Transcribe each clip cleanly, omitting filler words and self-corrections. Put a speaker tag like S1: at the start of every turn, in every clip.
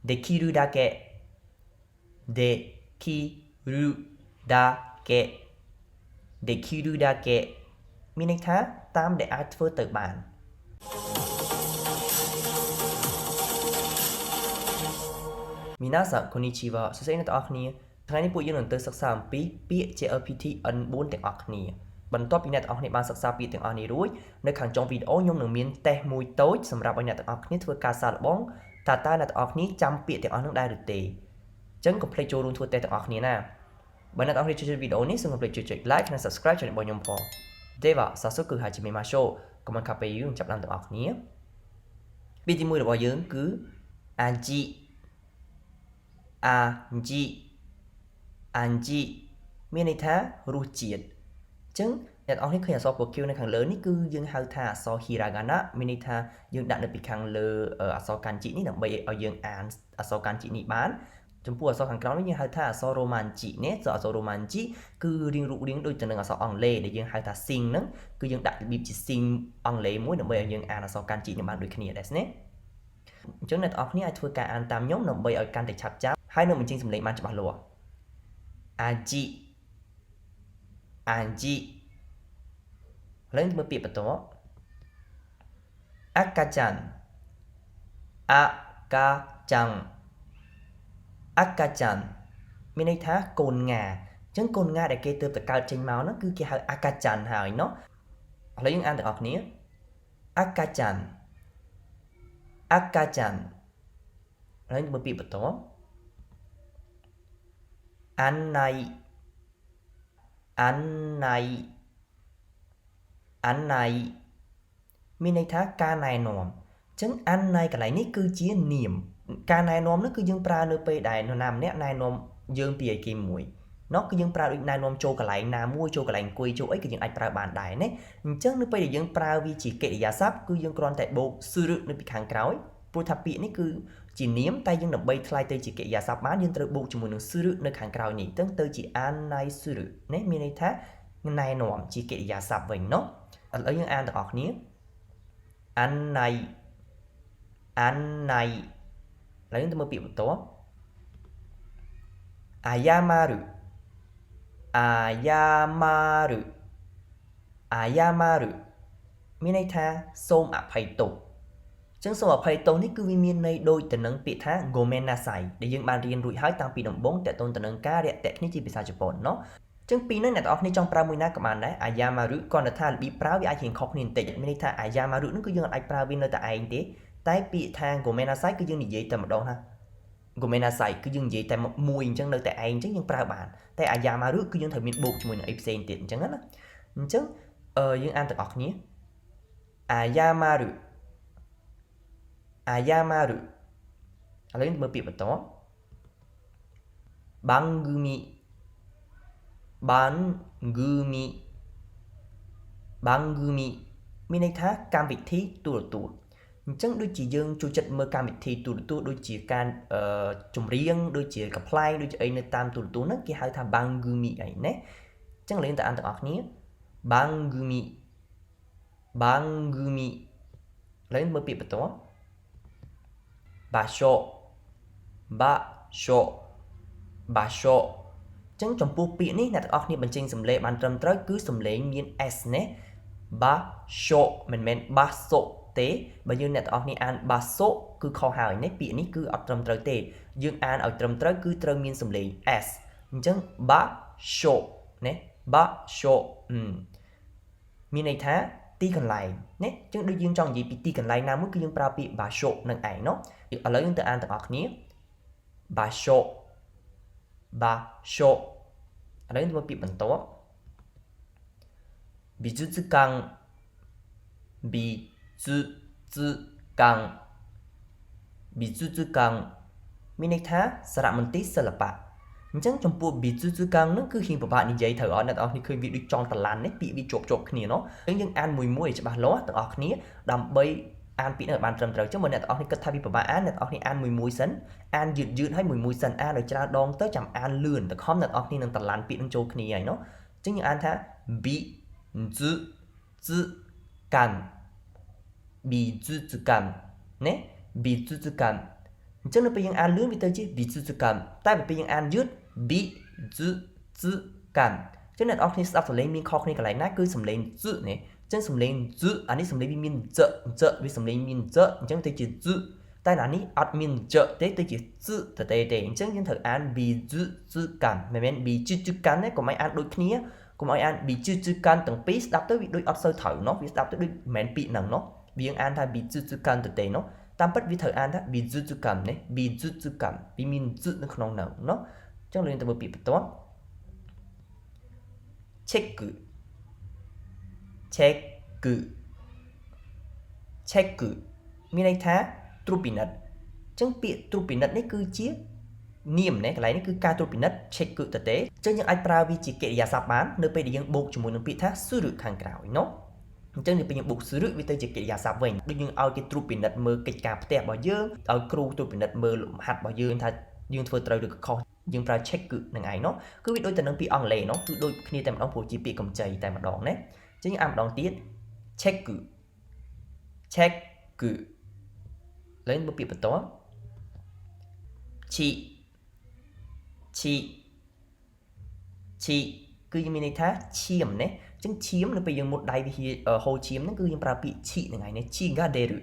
S1: できるだけできるだけできるだけមានន័យថាតាមដែលអាចធ្វើទៅបានមីណាសាこんにちはសួស្តីអ្នកទាំងអស់គ្នាថ្ងៃនេះពួកយើងនឹងទៅសិក្សាអំពីពាក្យ JLPT N4 ទាំងអស់គ្នាបន្ទាប់ពីអ្នកទាំងអស់គ្នាបានសិក្សាពាក្យទាំងអស់នេះរួចនៅខាងចុងវីដេអូខ្ញុំនឹងមានតេស្តមួយតូចសម្រាប់ឲ្យអ្នកទាំងអស់គ្នាធ្វើការសាកល្បងតើអ្នកទាំងអស់គ្នាចាំពាក្យទាំងអស់នោះដែរឬទេអញ្ចឹងកុំភ្លេចចូលរួមធ្វើតេស្តទាំងអស់គ្នាណាបើអ្នកទាំងអស់គ្នាចូលចិត្តវីដេអូនេះសូមកុំភ្លេចចុច like និង subscribe channel របស់ខ្ញុំផងទេវ៉ាសាសុគឺហាជីមេម៉ាសូកុំមិនខាប់ពេលយើងចាប់ដើមទាំងអស់គ្នាពាក្យទី1របស់យើងគឺអាជីមានន័យថារសជាតិអញ្ចឹងអ្នកនរគ្នាឃើញអក្សរពណ៌ខៀវនៅខាងលើនេះគឺយើងហៅថាអក្សរ Hiragana មានន័យថាយើងដាក់នៅពីខាងលើអក្សរកានជីនេះដើម្បីឲ្យយើងអានអក្សរកានជីនេះបានចំពោះអក្សរខាងក្រោមនេះយើងហៅថាអក្សរ Romanji ណាអក្សរ Romanji គឺរៀងរូបរាងដូចទៅនឹងអក្សរអង់គ្លេសដែលយើងហៅថា sing ហ្នឹងគឺយើងដាក់របៀបជា sing អង់គ្លេសមួយដើម្បីឲ្យយើងអានអក្សរកានជីនេះបានដូចគ្នាដែរណាអញ្ចឹងអ្នកនរគ្នាអាចធ្វើការអានតាមខ្ញុំដើម្បីឲ្យកាន់តែឆាប់ចាំហើយនឹងបញ្ចេញសំឡេងបានច្បាស់លាស់អាជីឥឡូវមើលពាក្យបន្តអាកាចាន់មានន័យថាកូនងាអញ្ចឹងកូនងាដែលគេទើបតែកើតចេញមកហ្នឹងគឺគេហៅអាកាចាន់ហើយเนาะឥឡូវយើងអានទាំងអស់គ្នាអាកាចាន់ឥឡូវមើលពាក្យបន្តអានណៃមានន័យថាការណែនាំអញ្ចឹងអានណៃកន្លែងនេះគឺជានាមការណែនាំនោះគឺយើងប្រើនៅពេលដែលនរណាម្នាក់ណែនាំយើងពីអីគេមួយเนาะគឺយើងប្រើដូចណែនាំចូលកន្លែងណាមួយចូលកន្លែងអង្គុយចូលអីគឺយើងអាចប្រើបានដែរណាអញ្ចឹងនៅពេលដែលយើងប្រើវាជាកិរិយាសព្ទគឺយើងគ្រាន់តែបូកស៊ឺនៅពីខាងក្រោយព្រោះថាពាក្យនេះគឺជានាមតែយើងដើម្បីថ្លៃទៅជាកិរិយាសព្ទបានយើងត្រូវបូកជាមួយនឹងស៊ឺនៅខាងក្រោយនេះអញ្ចឹងទៅជាអានណៃស៊ឺណាមានន័យថាណែនាំជាកិរិយាសព្ទវិញเนาะឥឡូវយើងអានទាំងអស់គ្នាអានណៃឥឡូវយើងទៅមើលពាក្យបន្តអាយ៉ាម៉ារុមានន័យថាសូមអភ័យទោសអញ្ចឹងសូមអភ័យទោសនេះគឺវាមានន័យដូចទៅនឹងពាក្យថា Gomen nasai ដែលយើងបានរៀនរួចហើយតាំងពីដំបូងតើតូនទៅនឹងការរាក់ទាក់គ្នាជាភាសាជប៉ុនเนาะអញ្ចឹងពីរនេះអ្នកទាំងអស់គ្នាចង់ប្រើមួយណាក៏បានដែរអាយ៉ាម៉ារុគ្រាន់តែថារបៀបប្រើវាអាចរៀងខុសគ្នាបន្តិចមានន័យថាអាយ៉ាម៉ារុនោះគឺយើងអាចប្រើវានៅតែឯងទេតែពាក្យថា Gomen nasai គឺយើងនិយាយតែម្ដងណា Gomen nasai គឺយើងនិយាយតែមួយអញ្ចឹងនៅតែឯងអញ្ចឹងយើងប្រើបានតែអាយ៉ាម៉ារុគឺយើងត្រូវមានបូកជាមួយនឹងអីផ្សេងទៀតអញ្ចឹងណាអញ្ចឹងយើងអានទាំងអស់គ្នាអាយ៉ាម៉ារុឥឡូវមើលពាក្យបន្ត番組មានន័យថាកម្មវិធីទូរទស្សន៍អញ្ចឹងដូចជាយើងចូលចិត្តមើលកម្មវិធីទូរទស្សន៍ដូចជាការចម្រៀងដូចជាកំ pl ដូចជាអីនៅតាមទូរទស្សន៍ហ្នឹងគេហៅថា番組អីណាអញ្ចឹងលេងទៅអានទាំងអស់គ្នា番組ឡើយមើលពាក្យបន្ត場所អញ្ចឹងចំពោះពាក្យនេះអ្នកទាំងអស់គ្នាបញ្ចេញសំឡេងបានត្រឹមត្រូវគឺសំឡេងមាន s ណាបាសូមិនមែនបាសូទេបើយើងអ្នកទាំងអស់គ្នាអានបាសូគឺខុសហើយណាពាក្យនេះគឺអត់ត្រឹមត្រូវទេយើងអានឲ្យត្រឹមត្រូវគឺត្រូវមានសំឡេង s អញ្ចឹងបាសូណាបាសូមានន័យថាទីកន្លែងណាអញ្ចឹងដូចយើងចង់និយាយពីទីកន្លែងណាមួយគឺយើងប្រើពាក្យបាសូនឹងឯងเนาะឥឡូវយើងទៅអានទាំងអស់គ្នាបាសូឥឡូវយើងមើលពាក្យបន្ត美術館មានន័យថាសារមន្ទីរសិល្បៈអញ្ចឹងចំពោះ美術館ហ្នឹងគឺហ៊ានពិបាកនិយាយត្រូវអត់អ្នកនរគ្នាឃើញវាដូចចង់តឡាន់នេះពាក្យវាជាប់គ្នាเนาะយើងអានមួយឲ្យច្បាស់លាស់ទាំងអស់គ្នាដើម្បីអានពាក្យនេះបានត្រឹមត្រូវអញ្ចឹងបើអ្នកទាំងអស់គ្នាគិតថាវាពិបាកអានអ្នកទាំងអស់គ្នាអានមួយសិនអានយឺតឲ្យមួយសិនអានឲ្យច្រើនដងទៅចាំអានលឿនតែខំអ្នកទាំងអស់គ្នានឹងតឡាន់ពាក្យនឹងចូលគ្នាហើយเนาะអញ្ចឹងយើងអានថា美術館ね美術館ចឹងនៅពេលយើងអានលឿនវាទៅជា bizuzukan តែពេលយើងអានយឺត bizuzukan ចឹងអ្នកនរគ្នាស្ដាប់សំឡេងមានខុសគ្នាកន្លែងណាគឺសំឡេង z នេះចឹងសំឡេង z អានេះសំឡេងវាមាន z វាសំឡេងមាន z អញ្ចឹងទៅជា z តែអានេះអត់មាន j ទេទៅជា z ទេអញ្ចឹងយើងត្រូវអាន bizuzukan មិនមែន bizuzukan ទេកុំឲ្យអានដូចគ្នាកុំឲ្យអាន bizuzukan ទាំងពីរស្ដាប់ទៅវាដូចអត់សូវត្រូវเนาะវាស្ដាប់ទៅដូចមិនមែនពាក្យហ្នឹងเนาะវាយើងអានថា bizuzukan ទេเนาะតាមពិតវាត្រូវអានថា bizuzukan នេះ bizuzukan វាមាន z នៅក្នុងហ្នឹងเนาะអញ្ចឹងយើងទៅមើលពាក្យបន្ទាប់ check check មានន័យថាត្រួតពិនិត្យអញ្ចឹងពាក្យត្រួតពិនិត្យនេះគឺជានាមណាកន្លែងនេះគឺការត្រួតពិនិត្យ check ទៅទេអញ្ចឹងយើងអាចប្រើវាជាកិរិយាសព្ទបាននៅពេលដែលយើងបូកជាមួយនឹងពាក្យថា suru ខាងក្រោយเนาะអញ្ចឹងនៅពេលយើងបូក suru វាទៅជាកិរិយាសព្ទវិញដូចយើងឲ្យគេត្រួតពិនិត្យមើលកិច្ចការផ្ទះរបស់យើងឲ្យគ្រូត្រួតពិនិត្យមើលលំហាត់របស់យើងថាយើងធ្វើត្រូវឬក៏ខុសយើងប្រើ check នឹងឯងเนาะគឺវាដូចទៅនឹងពាក្យអង់គ្លេសเนาะគឺដូចគ្នាតែម្ដងព្រោះជាពាក្យកម្ចីតែម្ដងណាអញ្ចឹងយើងអានម្ដងទៀត check ឡើងមើលពាក្យបន្ទាប់ chi គឺមានន័យថាឈាមណាអញ្ចឹងឈាមនៅពេលយើងមុតដៃវាហូរឈាមហ្នឹងគឺយើងប្រើពាក្យ chi ហ្នឹងឯងណា chingaderu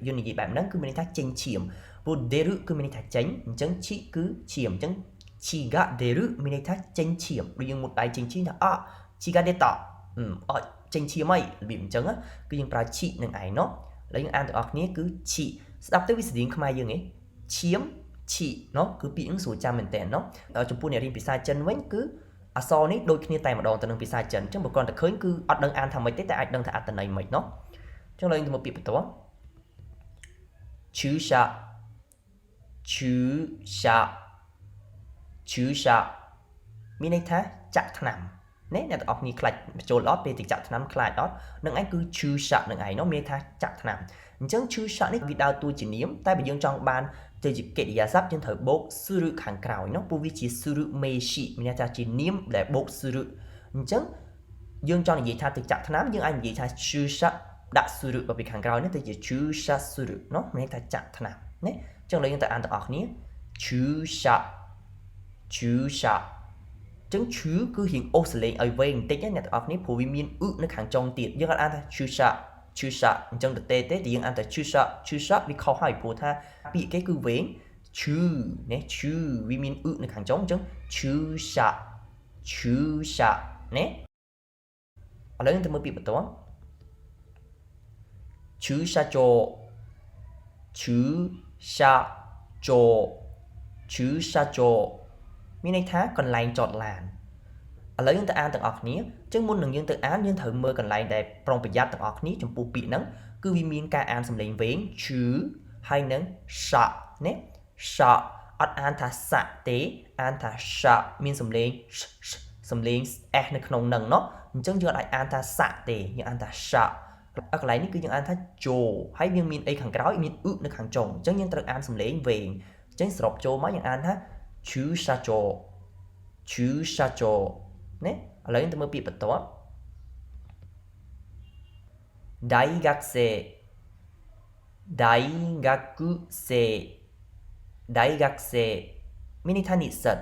S1: យើងនិយាយបែបហ្នឹងគឺមានន័យថាចេញឈាមព្រោះ deru គឺមានន័យថាចេញអញ្ចឹង chi គឺឈាមអញ្ចឹង chingaderu មានន័យថាចេញឈាមដូចយើងមុតដៃចេញឈាមថាchigadeta ចេញឈាមអីរបៀបអញ្ចឹងគឺយើងប្រើ chi នឹងឯងเนาะឥឡូវយើងអានទាំងអស់គ្នាគឺ chi ស្ដាប់ទៅវាស្រៀងខ្មែរយើងឯងឈាម chi เนาะគឺពាក្យហ្នឹងស្រួលចាំមែនតើเนาะចំពោះអ្នករៀនភាសាចិនវិញគឺអក្សរនេះដូចគ្នាតែម្ដងទៅនឹងភាសាចិនអញ្ចឹងបើគ្រាន់តែឃើញគឺអត់ដឹងអានថាម៉េចទេតែអាចដឹងថាអត្ថន័យម៉េចเนาะអញ្ចឹងឡើងទៅមកពាក្យបន្ទាប់ chusha មានន័យថាចាក់ថ្នាំណាអ្នកទាំងអស់គ្នាខ្លាចបញ្ចូលអត់ពេលទៅចាក់ថ្នាំខ្លាចអត់នឹងឯងគឺ chusha នឹងឯងเนาะមានន័យថាចាក់ថ្នាំអញ្ចឹង chusha នេះវាដើរតួជានាមតែបើយើងចង់បានទៅជាកិរិយាសព្ទយើងត្រូវបូក suru ខាងក្រោយเนาะព្រោះវាជា suru meshi មានន័យថាជានាមដែលបូក suru អញ្ចឹងយើងចង់និយាយថាទៅចាក់ថ្នាំយើងអាចនិយាយថា chusha ដាក់ suru ទៅពីខាងក្រោយនេះទៅជា chusha suru เนาะមានន័យថាចាក់ថ្នាំណាអញ្ចឹងឥឡូវយើងទៅអានទាំងអស់គ្នា chusha អញ្ចឹង chu គឺរៀងអូសសលេងឲ្យវែងបន្តិចណាអ្នកទាំងអស់គ្នាព្រោះវាមាននៅខាងចុងទៀតយើងអាចអានថា chusha អញ្ចឹងទេតែយើងអានតែ chusha វាខុសហើយព្រោះថាពាក្យគេគឺវែង chu ណា chu វាមាននៅខាងចុងអញ្ចឹង chusha ណាឥឡូវយើងទៅមើលពាក្យបន្ទាប់ chushajo មានន័យថាកន្លែងចតឡានឥឡូវយើងទៅអានទាំងអស់គ្នាអញ្ចឹងមុននឹងយើងទៅអានយើងត្រូវមើលកន្លែងដែលប្រុងប្រយ័ត្នទាំងអស់គ្នាចំពោះពាក្យហ្នឹងគឺវាមានការអានសំឡេងវែង chu ហើយនឹង sha ណា sha អត់អានថា sa ទេអានថា sha មានសំឡេង s នៅក្នុងហ្នឹងเนาะអញ្ចឹងយើងអាចអានថា sa ទេយើងអានថា sha កន្លែងនេះគឺយើងអានថា jo ហើយវាមានអីខាងក្រោយមាននៅខាងចុងអញ្ចឹងយើងត្រូវអានសំឡេងវែងអញ្ចឹងសរុបចូលមកយើងអានថា chushajo ណាឥឡូវយើងទៅមើលពាក្យបន្ទាប់ daigakuse មានន័យថានិស្សិត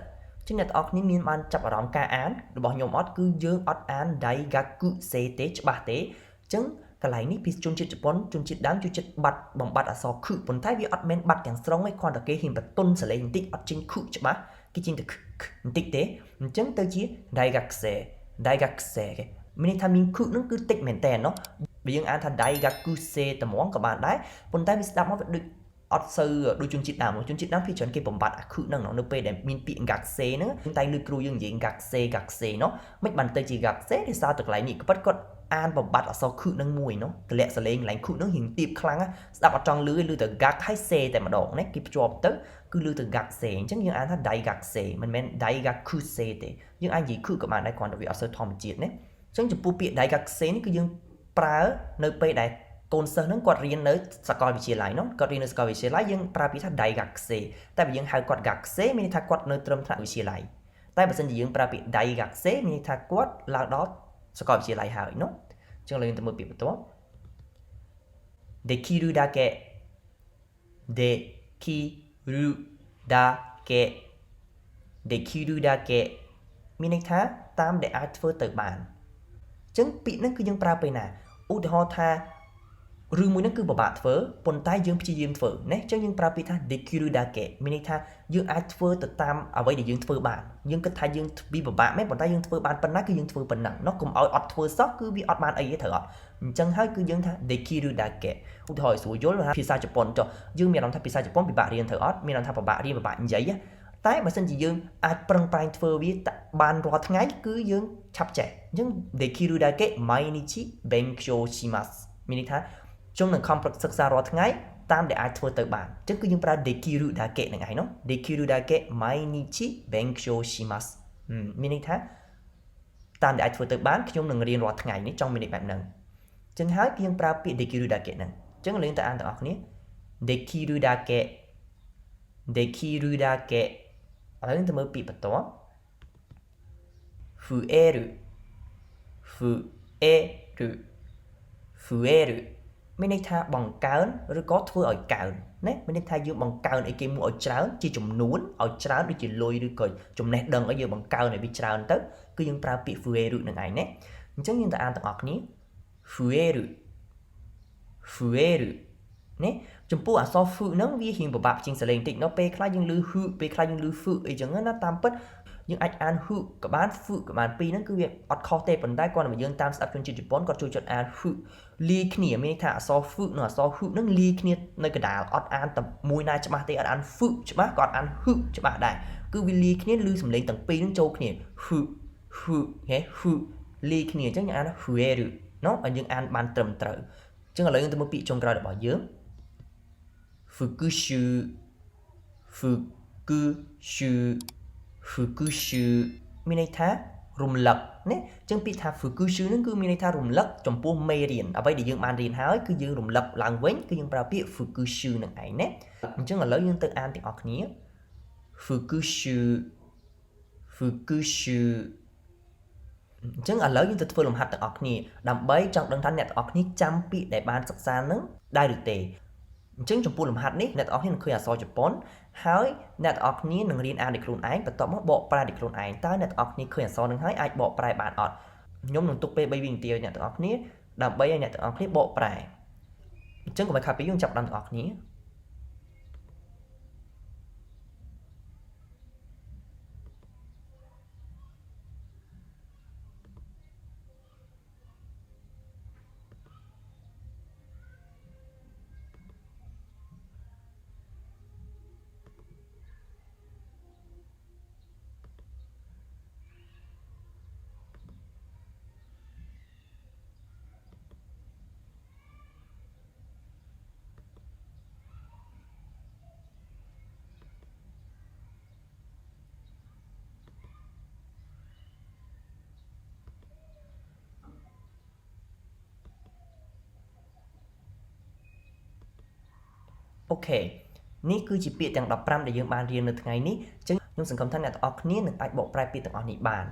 S1: ចឹងអ្នកទាំងអស់គ្នាមានបានចាប់អារម្មណ៍ការអានរបស់ខ្ញុំអត់គឺយើងអត់អាន daigakuse ទេច្បាស់ទេអញ្ចឹងកន្លែងនេះពីជនជាតិជប៉ុនជនជាតិដើមជនជាតិបាត់បំបត្តិអក្សរខឹប៉ុន្តែវាអត់មែនបាត់ទាំងស្រុងទេគ្រាន់តែគេហ៊ានបន្ទន់សលេងបន្តិចអត់ចេញខឹច្បាស់គេចេញតែបន្តិចទេអញ្ចឹងទៅជា daigakuse គេមានន័យថាមានខឹហ្នឹងគឺតិចមែនតើเนาะបើយើងអានថា daigakuse ត្មងក៏បានដែរប៉ុន្តែវាស្ដាប់មកវាដូចអត់សូវដូចជនជាតិដើមភាគច្រើនគេបំបត្តិអាខឹហ្នឹងនៅពេលដែលមានពាក្យ gakse ហ្នឹងតែលើគ្រូយើងនិយាយ gakse เนาะមិនបានទៅជា gakse ទេសារទៅកន្លែងនេះគាត់អានបំបត្តិអក្សរខឹនឹងមួយเนาะតម្លាក់សលេងកន្លែងខឹនឹងរៀងទៀបខ្លាំងស្ដាប់អត់ចង់លឺទៅ gak ហើយ se តែម្ដងណាគេភ្ជាប់ទៅគឺលឺទៅ gakse អញ្ចឹងយើងអានថា daigakuse មិនមែន daigakuse ទេយើងអាចនិយាយខឹក៏បានដែរគ្រាន់តែវាអត់សូវធម្មជាតិណាអញ្ចឹងចំពោះពាក្យ daigakuse នេះគឺយើងប្រើនៅពេលដែលកូនសិស្សហ្នឹងគាត់រៀននៅសាកលវិទ្យាល័យនោះគាត់រៀននៅសាកលវិទ្យាល័យយើងប្រើពាក្យថា daigakuse តែបើយើងហៅគាត់ gakuse មានន័យថាគាត់នៅត្រឹមថ្នាក់វិទ្យាល័យតែបើសិនជាយើងប្រើពាក្យ daigakuse មានន័យថាគាត់ឡើងដល់សាកលវិទ្យាល័យហើយនោះចឹងយើងទៅមើលពាក្យបន្ទាប់ dekiru dake きるだけできるだけមានន័យថាតាមដែលអាចធ្វើទៅបានអញ្ចឹងពាក្យហ្នឹងគឺយើងប្រើពេលណាឧទាហរណ៍ថារឿងមួយហ្នឹងគឺពិបាកធ្វើប៉ុន្តែយើងព្យាយាមធ្វើណាអញ្ចឹងយើងប្រើពាក្យថា de kiru dake មានន័យថាយើងអាចធ្វើទៅតាមអ្វីដែលយើងធ្វើបានយើងគិតថាយើងវាពិបាកមែនប៉ុន្តែយើងធ្វើបានប៉ុណ្ណាគឺយើងធ្វើប៉ុណ្ណឹងនោះកុំឲ្យអត់ធ្វើសោះគឺវាអត់បានអីទេត្រូវអត់អញ្ចឹងហើយគឺយើងថា de kiru dake ឧទាហរណ៍ស្រួលយល់ភាសាជប៉ុនចុះយើងមានអារម្មណ៍ថាភាសាជប៉ុនពិបាករៀនត្រូវអត់មានអារម្មណ៍ថាពិបាករៀនពិបាកនិយាយតែបើសិនជាយើងអាចប្រឹងប្រែងធ្វើវាបានរាល់ថ្ងៃគឺយើងឆាប់ចេះអញ្ចឹង de kiru dake mainichi benkyou shimasu មានន័យថាជុំនឹងខំប្រឹកសិក្សារាល់ថ្ងៃតាមដែលអាចធ្វើទៅបានអញ្ចឹងគឺយើងប្រើ de kiru dake ហ្នឹងឯងនោះ de kiru dake mainichi benkyou shimasu មានន័យថាតាមដែលអាចធ្វើទៅបានខ្ញុំនឹងរៀនរាល់ថ្ងៃនេះចង់មានន័យបែបហ្នឹងអញ្ចឹងហើយគឺយើងប្រើពាក្យ de kiru dake ហ្នឹងអញ្ចឹងយើងទៅអានទាំងអស់គ្នា de kiru dake de kiru dake ឥឡូវយើងទៅមើលពាក្យបន្ទាប់ fueru fueru fueru មានន័យថាបង្កើនឬក៏ធ្វើឲ្យកើនណាមានន័យថាយើងបង្កើនអីគេមួយឲ្យច្រើនជាចំនួនឲ្យច្រើនដូចជាលុយឬក៏ចំណេះដឹងឲ្យយើងបង្កើនឲ្យវាច្រើនទៅគឺយើងប្រើពាក្យ fueru នឹងឯងណាអញ្ចឹងយើងទៅអានទាំងអស់គ្នា fueru fueru ណាចំពោះអក្សរ fu ហ្នឹងវារៀងពិបាកជាងសលេងតិចនៅពេលខ្លះយើងឮ hu ពេលខ្លះយើងឮ fu អីចឹងណាតាមពិតយើងអាចអាន hu ក៏បាន fu ក៏បានពីរហ្នឹងគឺវាអត់ខុសទេប៉ុន្តែគាត់តែយើងតាមស្ដាប់ជនជាតិជប៉ុនគាត់ចូលចិត្តអាន hu លាយគ្នាមានន័យថាអក្សរ fu និងអក្សរ hu ហ្នឹងលាយគ្នានៅកណ្ដាលអត់អានតែមួយណាច្បាស់ទេអត់អាន fu ច្បាស់ក៏អត់អាន hu ច្បាស់ដែរគឺវាលាយគ្នាឮសំឡេងទាំងពីរហ្នឹងចូលគ្នា hu hu ហេ hu លាយគ្នាអញ្ចឹងយើងអាន fueru ណោះឲ្យយើងអានបានត្រឹមត្រូវអញ្ចឹងឥឡូវយើងទៅមើលពាក្យចុងក្រោយរបស់យើងfukushu fukushu fukushu មានន័យថារំលឹកណាអញ្ចឹងពាក្យថា fukushu ហ្នឹងគឺមានន័យថារំលឹកចំពោះមេរៀនអ្វីដែលយើងបានរៀនហើយគឺយើងរំលឹកឡើងវិញគឺយើងប្រើពាក្យ fukushu នឹងឯងណាអញ្ចឹងឥឡូវយើងទៅអានទាំងអស់គ្នា fukushu fukushu អញ្ចឹងឥឡូវយើងទៅធ្វើលំហាត់ទាំងអស់គ្នាដើម្បីចង់ដឹងថាអ្នកទាំងអស់គ្នាចាំពាក្យដែលបានសិក្សានឹងដែរឬទេអញ្ចឹងចំពោះលំហាត់នេះអ្នកទាំងអស់គ្នានឹងឃើញអក្សរជប៉ុនហើយអ្នកទាំងអស់គ្នានឹងរៀនអានដោយខ្លួនឯងបន្ទាប់មកបកប្រែដោយខ្លួនឯងតើអ្នកទាំងអស់គ្នាឃើញអក្សរនឹងហើយអាចបកប្រែបានអត់ខ្ញុំនឹងទុកពេល3វិនាទីឲ្យអ្នកទាំងអស់គ្នាដើម្បីឲ្យអ្នកទាំងអស់គ្នាបកប្រែអញ្ចឹងកុំឲ្យខាតពេលយើងចាប់ដល់ទាំងអស់គ្នាអូខេនេះគឺជាពាក្យទាំង15ដែលយើងបានរៀននៅថ្ងៃនេះអញ្ចឹងខ្ញុំសង្ឃឹមថាអ្នកទាំងអស់គ្នានឹងអាចបកប្រែពាក្យទាំងអស់នេះបាន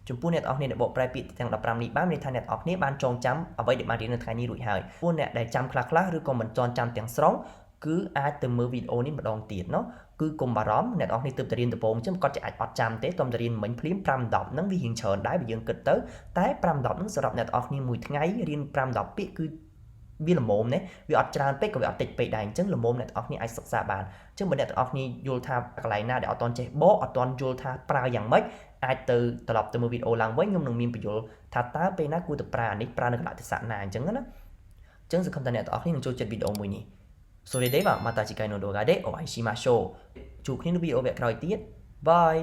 S1: ចំពោះអ្នកទាំងអស់គ្នាដែលបកប្រែពាក្យទាំង15នេះបានមានន័យថាអ្នកទាំងអស់គ្នាបានចងចាំអ្វីដែលបានរៀននៅថ្ងៃនេះរួចហើយពួកអ្នកដែលចាំខ្លះៗឬក៏មិនចងចាំទាំងស្រុងគឺអាចទៅមើលវីដេអូនេះម្ដងទៀតណោះគឺកុំបារម្ភអ្នកទាំងអស់គ្នាទើបតែរៀនដំបូងអញ្ចឹងគាត់អាចអត់ចាំទេតោះតែរៀនមិញភ្លាម5-10ហ្នឹងវារៀងច្រើនដែរបើយើងគិតទៅតែ5-10ហ្នឹងសម្រាប់អ្នកទាំងអស់គ្នាមួយថ្ងៃរៀន5-10ពាក្យគឺវាល្មមណាវាអត់ច្រើនពេកក៏វាអត់តិចពេកដែរអញ្ចឹងល្មមអ្នកទាំងអស់គ្នាអាចសិក្សាបានអញ្ចឹងបើអ្នកទាំងអស់គ្នាយល់ថាកន្លែងណាដែលអត់ទាន់ចេះបកអត់ទាន់យល់ថាប្រើយ៉ាងម៉េចអាចទៅត្រឡប់ទៅមើលវីដេអូឡើងវិញខ្ញុំនឹងមានបញ្យល់ថាតើពេលណាគួរទៅប្រើនេះប្រើនៅកន្លែងទេសៈណាអញ្ចឹងណាអញ្ចឹងសង្ឃឹមថាអ្នកទាំងអស់គ្នានឹងចូលចិត្តវីដេអូមួយនេះそれではまた次回の動画でお会いしましょうជួបគ្នានៅវីដេអូវគ្គក្រោយទៀតបាយ